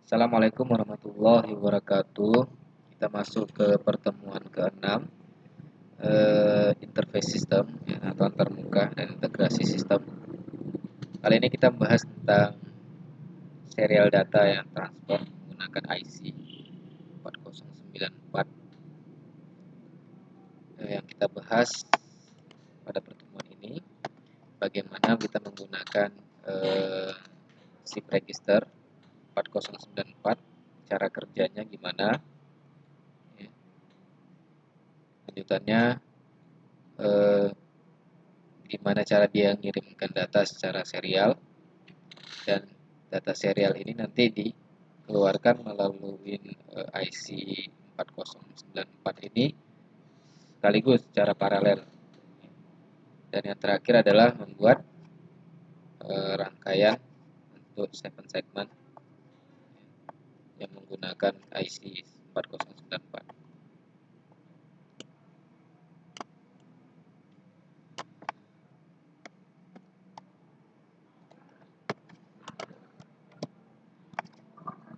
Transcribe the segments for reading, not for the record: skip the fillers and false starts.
Assalamualaikum warahmatullahi wabarakatuh. Kita masuk ke pertemuan ke-6, interface system ya, atau antarmuka dan integrasi sistem. Kali ini kita membahas tentang serial data yang transfer menggunakan IC 4094. Yang kita bahas pada pertemuan ini bagaimana kita menggunakan SIP register 4094, cara kerjanya gimana. Ya. Lanjutannya gimana cara dia mengirimkan data secara serial, dan data serial ini nanti dikeluarkan melalui IC 4094 ini sekaligus secara paralel. Dan yang terakhir adalah membuat rangkaian untuk 7 segment yang menggunakan IC 4094.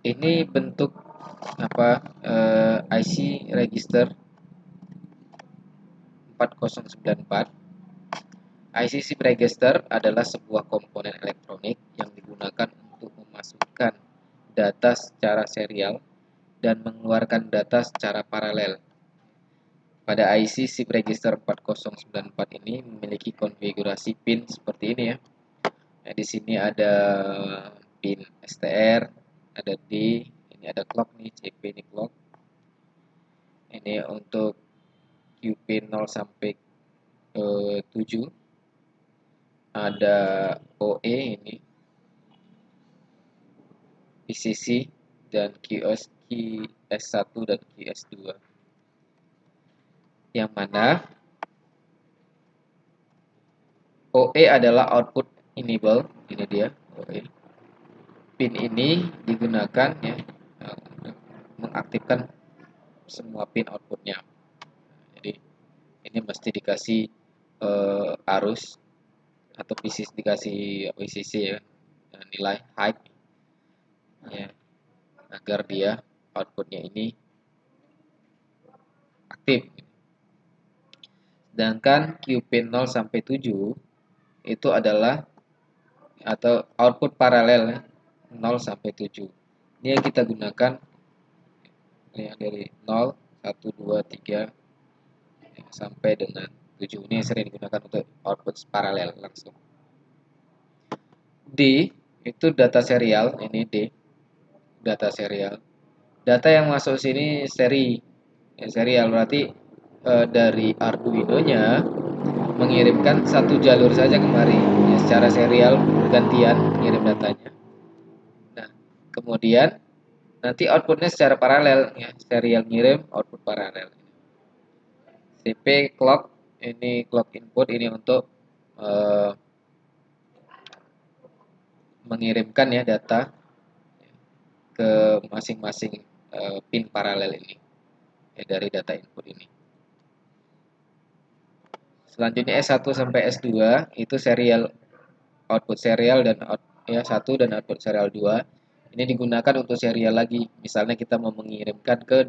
Ini bentuk IC register 4094. IC SIP register adalah sebuah komponen elektronik yang digunakan untuk memasukkan data secara serial dan mengeluarkan data secara paralel. Pada IC SIP register 4094 ini memiliki konfigurasi pin seperti ini ya. Nah, di sini ada pin STR, ada D, ini ada clock nih, CP ini clock. Ini untuk QP 0 sampai 7. Ada OE ini, PCC, dan QS1 dan QS2. Yang mana OE adalah output enable, ini dia OE. Pin ini digunakan ya untuk mengaktifkan semua pin outputnya. Jadi ini mesti dikasih arus atau PCC, dikasih PCC ya, nilai high ya, agar dia outputnya ini aktif. Sedangkan QP 0 sampai 7 itu adalah atau output paralel ya, 0 sampai 7. Ini yang kita gunakan yang dari 0, 1, 2, 3 ya, sampai dengan 7. Ini sering digunakan untuk output paralel langsung. D itu data serial, ini D data serial. Data yang masuk sini seri ya, serial berarti dari Arduino-nya mengirimkan satu jalur saja kemari ya, secara serial bergantian ngirim datanya. Nah, kemudian nanti outputnya secara paralel ya, serial ngirim, output paralel. CP clock, ini clock input, ini untuk mengirimkan ya data ke masing-masing pin paralel ini ya, dari data input ini. Selanjutnya S1 sampai S2 itu serial, output serial dan ya 1 dan output serial 2. Ini digunakan untuk serial lagi. Misalnya kita mau mengirimkan ke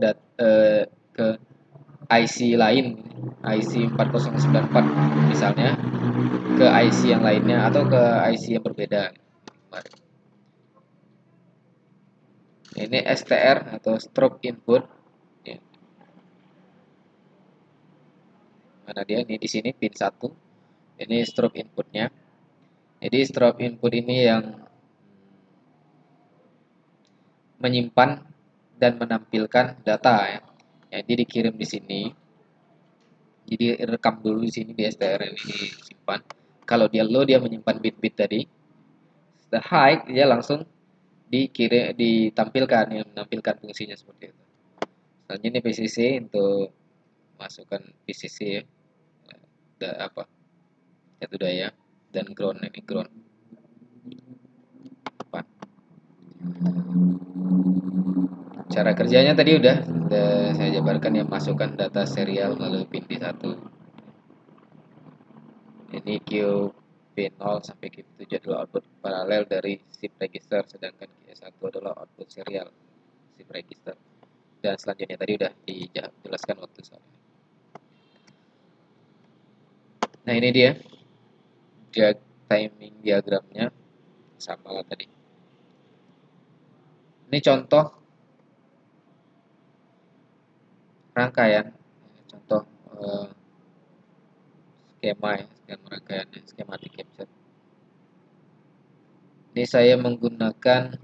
IC lain, IC 4094 misalnya, ke IC yang lainnya atau ke IC yang berbeda. Ini STR atau strobe input. Ya. Mana dia? Ini di sini pin 1. Ini strobe inputnya. Jadi strobe input ini yang menyimpan dan menampilkan data ya. Jadi dikirim di sini. Jadi rekam dulu di sini di STR ini disimpan. Kalau dia low, dia menyimpan bit-bit tadi. The high dia langsung ditampilkan, yang menampilkan fungsinya seperti itu. Selanjutnya ini PCC untuk masukkan PCC ya. Jatuh daya, dan ground, ini ground. Cara kerjanya tadi udah saya jabarkan ya, masukkan data serial melalui pin D1. Ini QP P0 sampai QP7 adalah output paralel dari shift register, sedangkan QE1 adalah output serial shift register. Dan selanjutnya tadi udah dijelaskan waktu soalnya. Nah, ini dia timing diagramnya, sama lah tadi. Ini contoh rangkaian, contoh skema ya, skema rangkaiannya, schematic capture. Ini saya menggunakan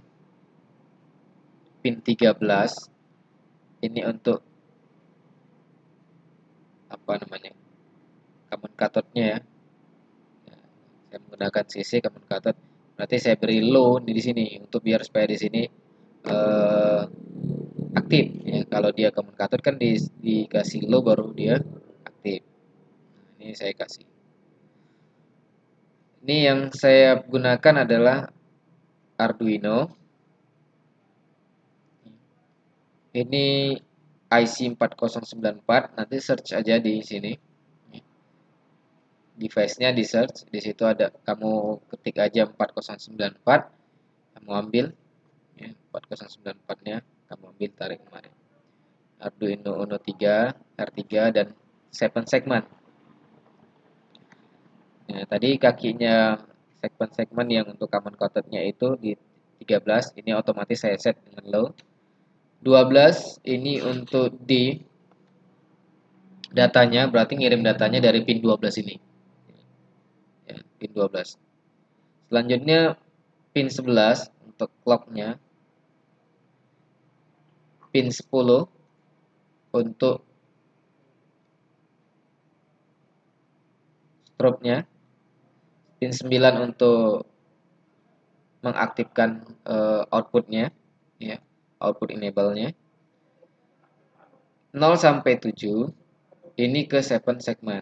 pin 13. Ini untuk apa namanya? Common cathode-nya ya. Saya menggunakan CC common cathode. Berarti saya beri low di sini untuk biar supaya di sini aktif ya. Kalau dia common cathode kan dikasih low baru dia aktif. Nah, ini saya kasih. Ini yang saya gunakan adalah Arduino. Ini IC 4094. Nanti search aja di sini. Device-nya di search, di situ ada, kamu ketik aja 4094, kamu ambil ya, 4094-nya kamu ambil, tarik kemarin. Arduino Uno 3, R3 dan 7 segment. Nah, tadi kakinya segmen yang untuk common cathode-nya itu di 13, ini otomatis saya set dengan low. 12 ini untuk di datanya, berarti ngirim datanya dari pin 12 ini. Ya, pin 12. Selanjutnya pin 11 untuk clock-nya. Pin 10 untuk strobe-nya. Pin 9 untuk mengaktifkan output-nya ya, output enable-nya. 0 sampai 7 ini ke 7 segmen.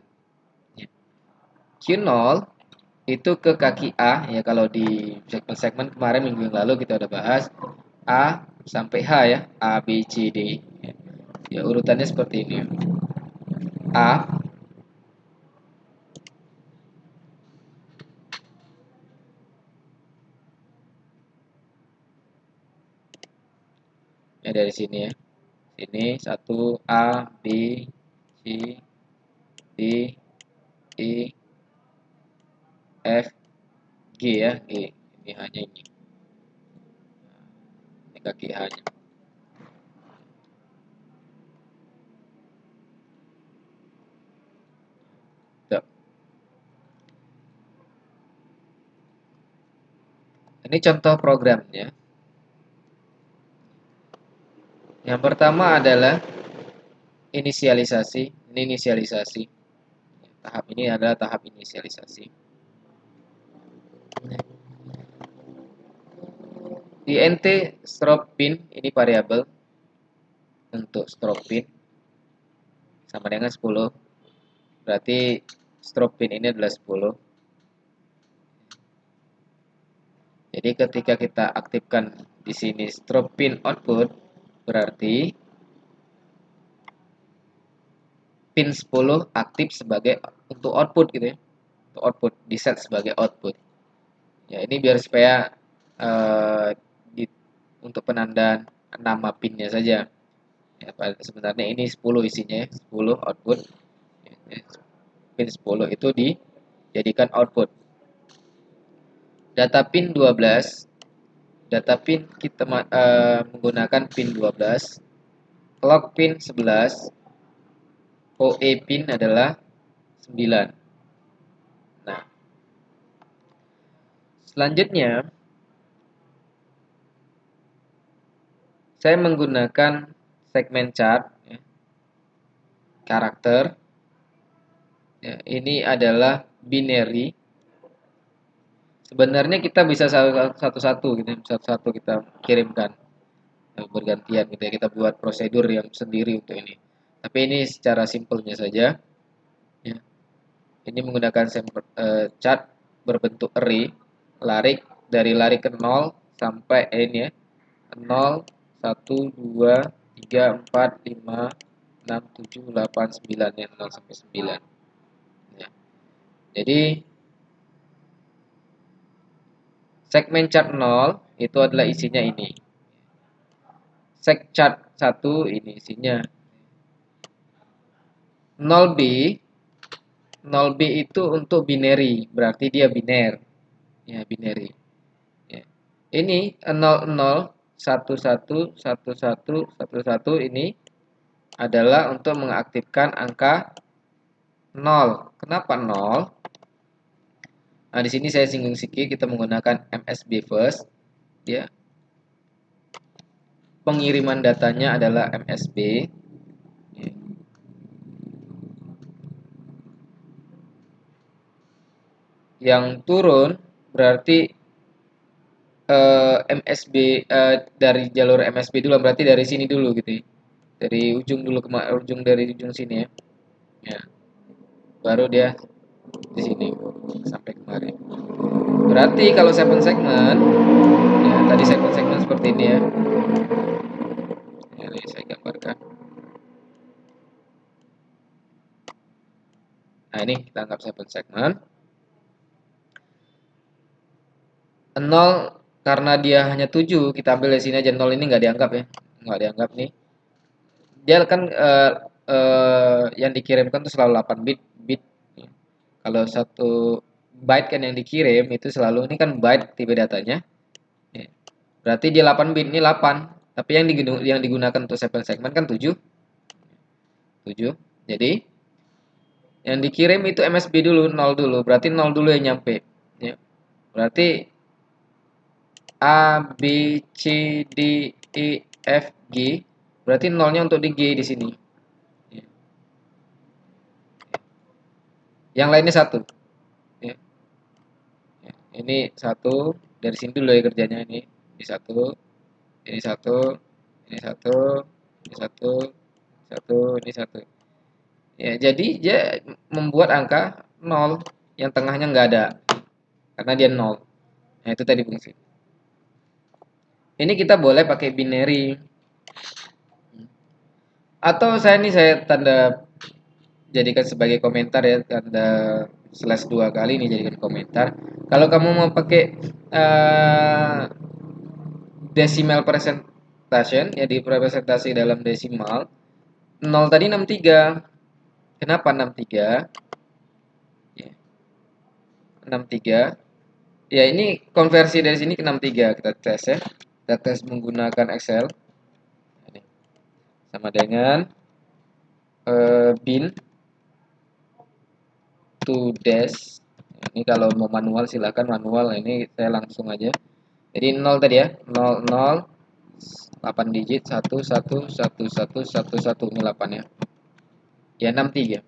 Ya. Q0 itu ke kaki A ya, kalau di segmen kemarin minggu yang lalu kita udah bahas A sampai H ya, A B C D. Ya, urutannya seperti ini. A ya, dari sini ya. Sini 1 A B C D E F G ya, G. Ini hanya ini. Ini kaki H-nya. Ini contoh programnya. Yang pertama adalah inisialisasi. Ini inisialisasi. Tahap ini adalah tahap inisialisasi. Di NT strobe pin ini variabel untuk strobe pin sama dengan 10. Berarti strobe pin ini adalah 10. Jadi ketika kita aktifkan di sini strobe pin output, berarti pin 10 aktif sebagai untuk output gitu ya. Untuk output, di set sebagai output. Ya, ini biar supaya untuk penandaan nama pinnya saja. Ya, sebenarnya ini 10 isinya, 10 output. Pin 10 itu dijadikan output. Data pin 12. Data pin kita menggunakan pin 12. Clock pin 11. OE pin adalah 9. Nah, selanjutnya saya menggunakan segmen chart ya, karakter ya, ini adalah binary. Sebenarnya kita bisa satu-satu gitu, satu-satu kita kirimkan bergantian gitu ya, kita buat prosedur yang sendiri untuk ini. Tapi ini secara simpelnya saja ya. Ini menggunakan chart berbentuk array, dari lari ke 0 sampai ini ya, 0 1 2 3 4 5 6 7 8 9 ya, 0 sampai 9 ya. Jadi Segmen chart 0 itu adalah isinya ini. Seg chart 1 ini isinya 0B. 0B itu untuk binary, berarti dia biner. Ya, binary. Ya. Ini 00 11 11 11 ini adalah untuk mengaktifkan angka 0. Kenapa 0? Nah, di sini saya singgung sedikit, kita menggunakan MSB first. Ya. Pengiriman datanya adalah MSB. Ya. Yang turun berarti MSB dari jalur MSB dulu, berarti dari sini dulu gitu ya. Dari ujung dulu ke ujung, dari ujung sini ya. Ya. Baru dia di sini sampai kemari. Berarti kalau 7 segment, ya tadi 7 segment seperti ini ya. Ini saya gambarkan. Nah, ini kita anggap 7 segment. 0 karena dia hanya 7, kita ambil di sini aja, 0 ini nggak dianggap ya. Nggak dianggap nih. Dia kan yang dikirimkan itu selalu 8 bit. Kalau 1 byte kan yang dikirim itu selalu, ini kan byte tipe datanya. Ya. Berarti dia 8 bit, ini 8. Tapi yang digunakan untuk 7 segment kan 7. 7. Jadi yang dikirim itu MSB dulu, 0 dulu. Berarti 0 dulu yang nyampe. Ya. Berarti A, B, C, D, E, F, G. Berarti 0-nya untuk di G di sini. Ya. Yang lainnya 1. Ya. Ya. Ini 1. Dari sini dulu ya kerjanya ini. Ini 1. Ini 1. Ini 1. Ini 1. 1. Ini 1. Ya, jadi dia membuat angka 0 yang tengahnya nggak ada karena dia 0. Nah, itu tadi fungsi. Ini kita boleh pakai binary. Atau saya tanda jadikan sebagai komentar ya, tanda slash 2 kali ini jadikan komentar. Kalau kamu mau pakai decimal presentation, ya direpresentasi dalam desimal, 0 tadi 63. Kenapa 63? Ya, 63. Ya, ini konversi dari sini ke 63. Kita tes ya. Kita tes menggunakan Excel. Ini sama dengan bin to dash. Ini kalau mau manual silakan manual. Ini saya langsung aja. Jadi 0 tadi ya. 0 0 8 digit 1 1 1 1 1 1 ini 8 ya. Ya 63.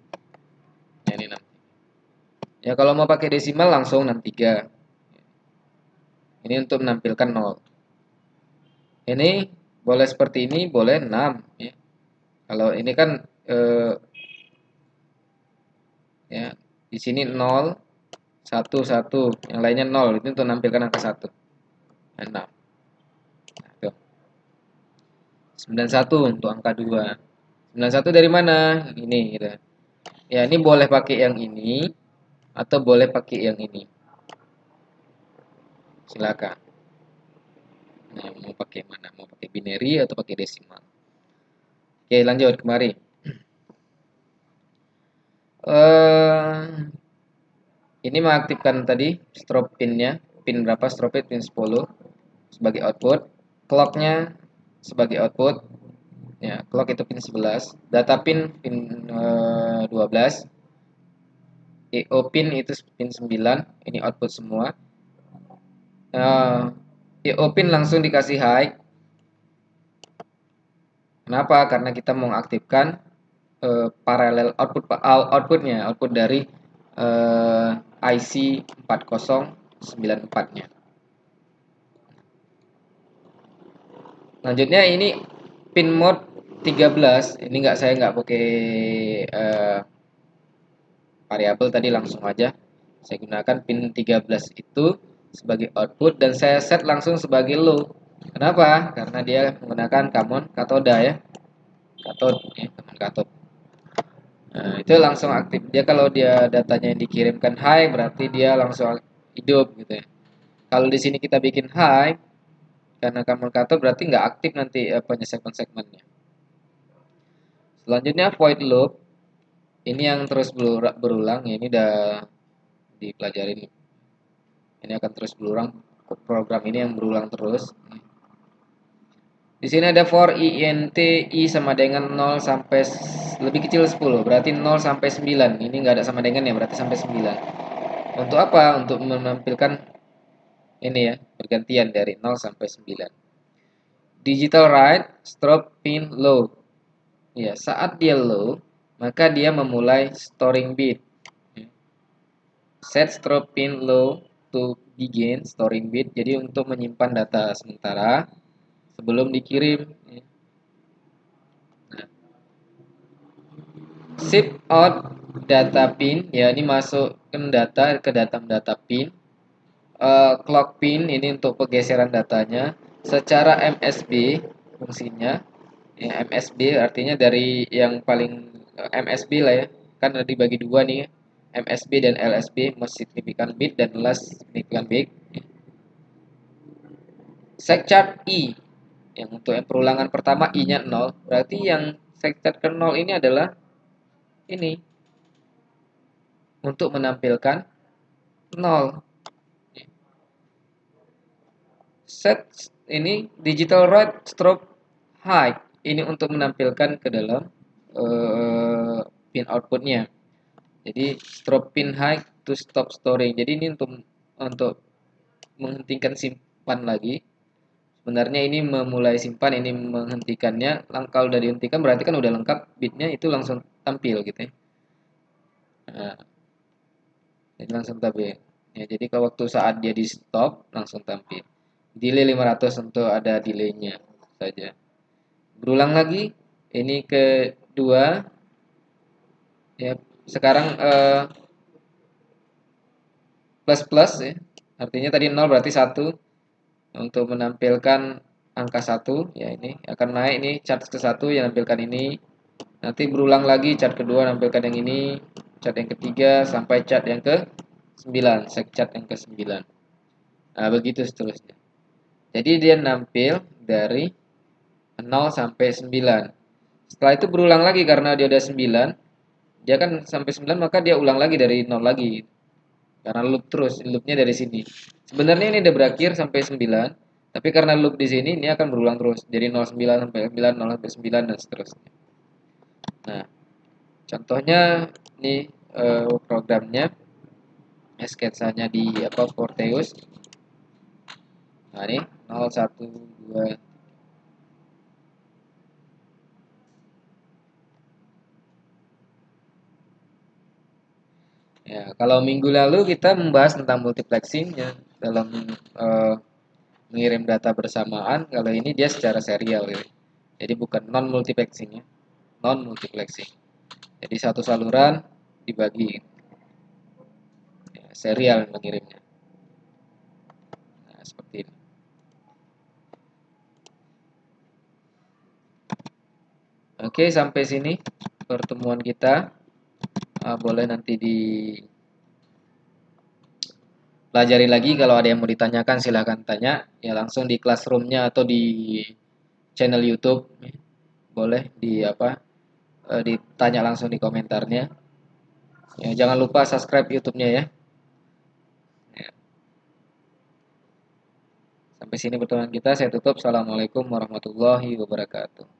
Ya, ini 6. Ya kalau mau pakai desimal langsung 63. Ini untuk menampilkan 0. Ini boleh seperti ini, boleh 6 ya. Kalau ini kan ya di sini 0 1 1, yang lainnya 0, itu untuk menampilkan angka 1. 6. Nah, tuh. 91 untuk angka 2. 91 dari mana? Ini gitu. Ya, ini boleh pakai yang ini atau boleh pakai yang ini. Silakan. Nah, mau pakai mana? Mau pakai binary atau pakai desimal? Oke, lanjut kemari. Ini mengaktifkan tadi strobe pinnya, pin berapa? Strobe pin 10 sebagai output, clocknya sebagai output. Ya, clock itu pin 11, data pin 12, EO pin itu pin 9, ini output semua. EO pin langsung dikasih high. Kenapa? Karena kita mau mengaktifkan paralel outputnya, output dari IC 4094-nya. Selanjutnya ini pin mode 13. Ini saya nggak pakai variabel tadi, langsung aja saya gunakan pin 13 itu sebagai output dan saya set langsung sebagai low. Kenapa? Karena dia menggunakan common katoda ya. Katod ya, common katod. Nah, itu langsung aktif. Dia kalau dia datanya yang dikirimkan high berarti dia langsung hidup gitu ya. Kalau di sini kita bikin high, karena camel cutter berarti nggak aktif nanti segmen-segmennya. Selanjutnya void loop, ini yang terus berulang, ya, ini udah dipelajari. Ini akan terus berulang, program ini yang berulang terus. Di sini ada for int i sama dengan 0 sampai lebih kecil 10, berarti 0 sampai 9. Ini nggak ada sama dengan ya, berarti sampai 9. Untuk apa? Untuk menampilkan ini ya, pergantian dari 0 sampai 9. Digital write strobe pin low. Ya, saat dia low, maka dia memulai storing bit. Set strobe pin low to begin storing bit. Jadi untuk menyimpan data sementara sebelum dikirim. Nah, ship out data pin, ya ini masukkan data ke dalam data pin. Clock pin ini untuk pergeseran datanya secara MSB fungsinya. Ya, MSB artinya dari yang paling MSB lah ya, kan ada dibagi dua nih, MSB dan LSB, most significant bit dan last significant bit. Secchart I, yang untuk yang perulangan pertama I-nya 0, berarti yang secchart ke 0 ini adalah ini untuk menampilkan 0. Set ini digital write strobe high, ini untuk menampilkan ke dalam pin outputnya. Jadi strobe pin high to stop storing. Jadi ini untuk menghentikan simpan lagi. Sebenarnya ini memulai simpan, ini menghentikannya. Kalau udah dihentikan berarti kan udah lengkap bitnya, itu langsung tampil gitu ya. Nah, jadi langsung tampil. Ya, jadi kalau waktu saat dia di stop langsung tampil. Delay 500 untuk ada delaynya saja. Berulang lagi. Ini kedua. Ya, sekarang plus plus ya. Artinya tadi 0 berarti 1. Untuk menampilkan angka 1 ya, ini akan naik, ini chart ke 1 yang nampilkan ini. Nanti berulang lagi chart kedua nampilkan yang ini, chart yang ketiga sampai chart yang ke 9, chart yang ke 9. Nah, begitu seterusnya. Jadi dia nampil dari 0 sampai 9. Setelah itu berulang lagi karena dia udah 9. Dia kan sampai 9 maka dia ulang lagi dari 0 lagi. Karena loop terus, loopnya dari sini. Sebenarnya ini udah berakhir sampai 9, tapi karena loop di sini ini akan berulang terus. Jadi 09 sampai 9, 0 sampai 9 dan seterusnya. Nah, contohnya ini programnya, sketsanya di Forteus. Nah, ini 0 1 2. Ya, kalau minggu lalu kita membahas tentang multiplexing ya, dalam mengirim data bersamaan. Kalau ini dia secara serial ya. Jadi bukan non multiplexing ya. Non multiplexing. Jadi satu saluran dibagi ya, serial mengirimnya. Nah, seperti ini. Oke, sampai sini pertemuan kita. Boleh nanti dipelajari lagi, kalau ada yang mau ditanyakan silahkan tanya ya, langsung di classroomnya atau di channel YouTube. Boleh ditanya langsung di komentarnya. Ya, jangan lupa subscribe YouTube-nya ya. Ya. Sampai sini pertemuan kita, saya tutup. Assalamualaikum warahmatullahi wabarakatuh.